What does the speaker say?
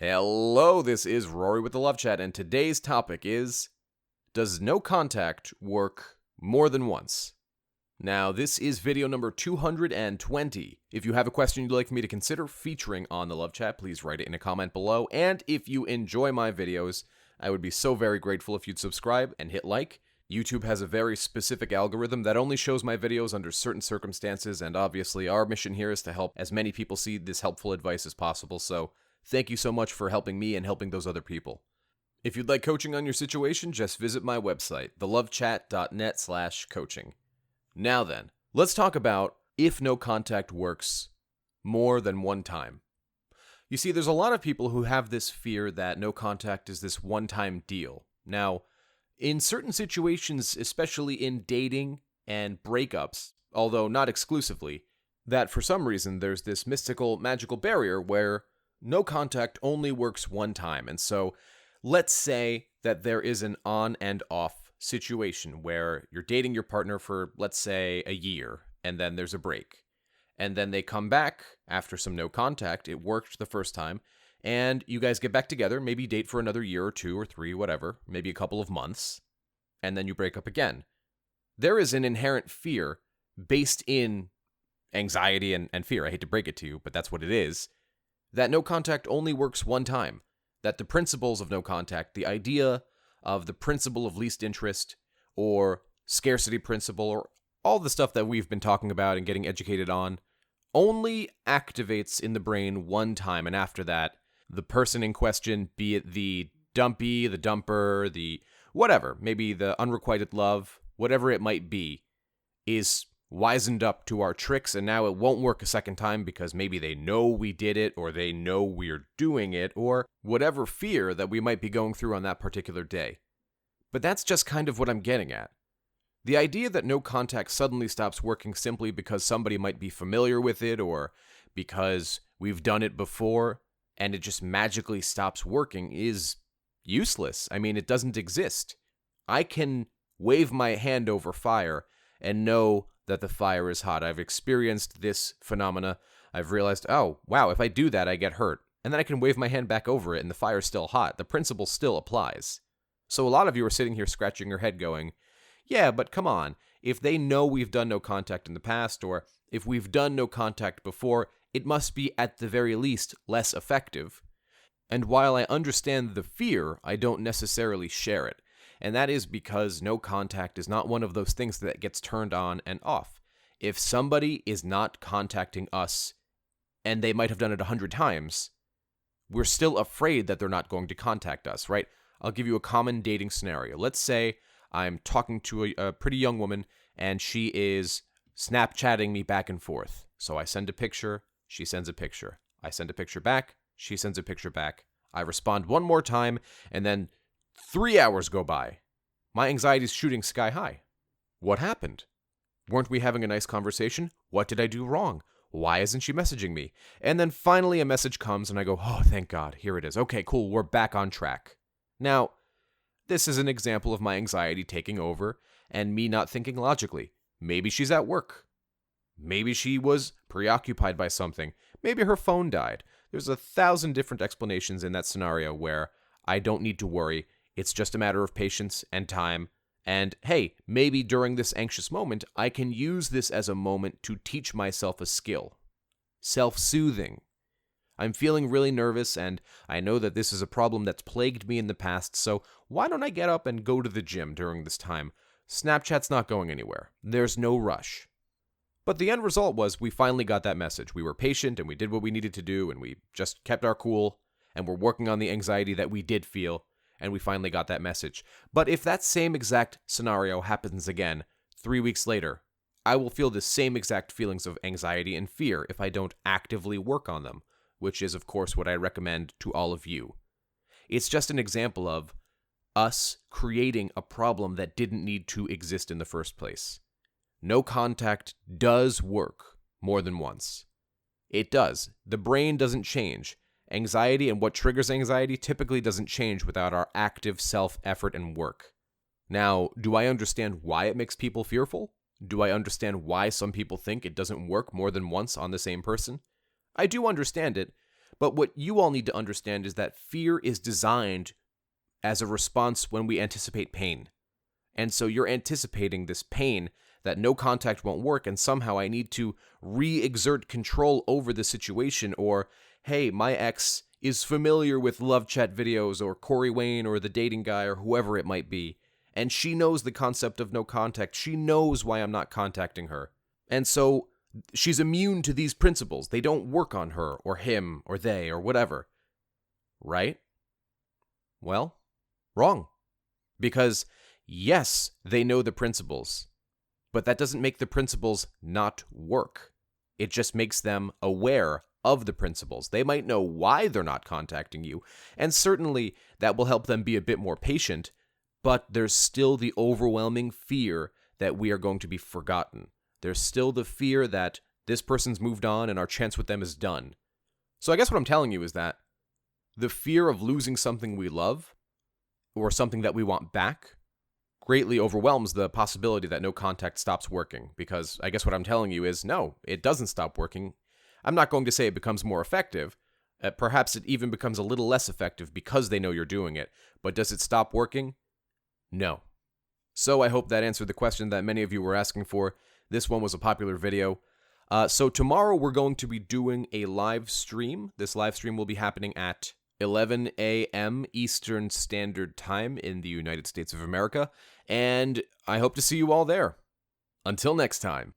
Hello, this is Rory with the Love Chat, and today's topic is, does no contact work more than once? Now, this is video number 220. If you have a question you'd like me to consider featuring on the Love Chat, please write it in a comment below. And if you enjoy my videos, I would be so very grateful if you'd subscribe and hit like. YouTube has a very specific algorithm that only shows my videos under certain circumstances, and obviously our mission here is to help as many people see this helpful advice as possible, so thank you so much for helping me and helping those other people. If you'd like coaching on your situation, just visit my website, thelovechat.net/coaching. Now then, let's talk about if no contact works more than one time. You see, there's a lot of people who have this fear that no contact is this one-time deal. Now, in certain situations, especially in dating and breakups, although not exclusively, that for some reason there's this mystical, magical barrier where no contact only works one time. And so let's say that there is an on and off situation where you're dating your partner for, let's say, a year, and then there's a break. And then they come back after some no contact. It worked the first time. And you guys get back together, maybe date for another year or two or three, whatever, maybe a couple of months, and then you break up again. There is an inherent fear based in anxiety and fear. I hate to break it to you, but that's what it is. That no contact only works one time. That the principles of no contact, the idea of the principle of least interest or scarcity principle or all the stuff that we've been talking about and getting educated on, only activates in the brain one time. And after that, the person in question, be it the dumpy, the dumper, the whatever, maybe the unrequited love, whatever it might be, is wizened up to our tricks, and now it won't work a second time because maybe they know we did it, or they know we're doing it, or whatever fear that we might be going through on that particular day. But that's just kind of what I'm getting at. The idea that no contact suddenly stops working simply because somebody might be familiar with it, or because we've done it before, and it just magically stops working is useless. I mean, it doesn't exist. I can wave my hand over fire and know that the fire is hot. I've experienced this phenomena. I've realized, oh, wow, if I do that, I get hurt. And then I can wave my hand back over it and the fire's still hot. The principle still applies. So a lot of you are sitting here scratching your head going, yeah, but come on. If they know we've done no contact in the past, or if we've done no contact before, it must be at the very least less effective. And while I understand the fear, I don't necessarily share it. And that is because no contact is not one of those things that gets turned on and off. If somebody is not contacting us, and they might have done it 100 times, we're still afraid that they're not going to contact us, right? I'll give you a common dating scenario. Let's say I'm talking to a pretty young woman, and she is Snapchatting me back and forth. So I send a picture, she sends a picture. I send a picture back, she sends a picture back. I respond one more time, and then 3 hours go by. My anxiety's shooting sky high. What happened? Weren't we having a nice conversation? What did I do wrong? Why isn't she messaging me? And then finally a message comes and I go, oh, thank God, here it is. Okay, cool, we're back on track. Now, this is an example of my anxiety taking over and me not thinking logically. Maybe she's at work. Maybe she was preoccupied by something. Maybe her phone died. There's 1,000 different explanations in that scenario where I don't need to worry. It's just a matter of patience and time. And hey, maybe during this anxious moment, I can use this as a moment to teach myself a skill. Self-soothing. I'm feeling really nervous, and I know that this is a problem that's plagued me in the past, so why don't I get up and go to the gym during this time? Snapchat's not going anywhere. There's no rush. But the end result was we finally got that message. We were patient, and we did what we needed to do, and we just kept our cool, and we're working on the anxiety that we did feel, and we finally got that message. But if that same exact scenario happens again 3 weeks later, I will feel the same exact feelings of anxiety and fear if I don't actively work on them, which is, of course, what I recommend to all of you. It's just an example of us creating a problem that didn't need to exist in the first place. No contact does work more than once. It does. The brain doesn't change. Anxiety and what triggers anxiety typically doesn't change without our active self-effort and work. Now, do I understand why it makes people fearful? Do I understand why some people think it doesn't work more than once on the same person? I do understand it, But what you all need to understand is that fear is designed as a response when we anticipate pain. And so you're anticipating this pain that no contact won't work, and somehow I need to re-exert control over the situation, or, hey, my ex is familiar with love chat videos, or Corey Wayne, or the dating guy, or whoever it might be, and she knows the concept of no contact. She knows why I'm not contacting her. And so she's immune to these principles. They don't work on her, or him, or they, or whatever. Right? Well, wrong. Because yes, they know the principles, but that doesn't make the principles not work. It just makes them aware of the principles. They might know why they're not contacting you, and certainly that will help them be a bit more patient, but there's still the overwhelming fear that we are going to be forgotten. There's still the fear that this person's moved on and our chance with them is done. So I guess what I'm telling you is that the fear of losing something we love, or something that we want back, greatly overwhelms the possibility that no contact stops working, because I guess what I'm telling you is, no, it doesn't stop working. I'm not going to say it becomes more effective. Perhaps it even becomes a little less effective because they know you're doing it. But does it stop working? No. So I hope that answered the question that many of you were asking for. This one was a popular video. So tomorrow we're going to be doing a live stream. This live stream will be happening at 11 a.m. Eastern Standard Time in the United States of America, and I hope to see you all there. Until next time.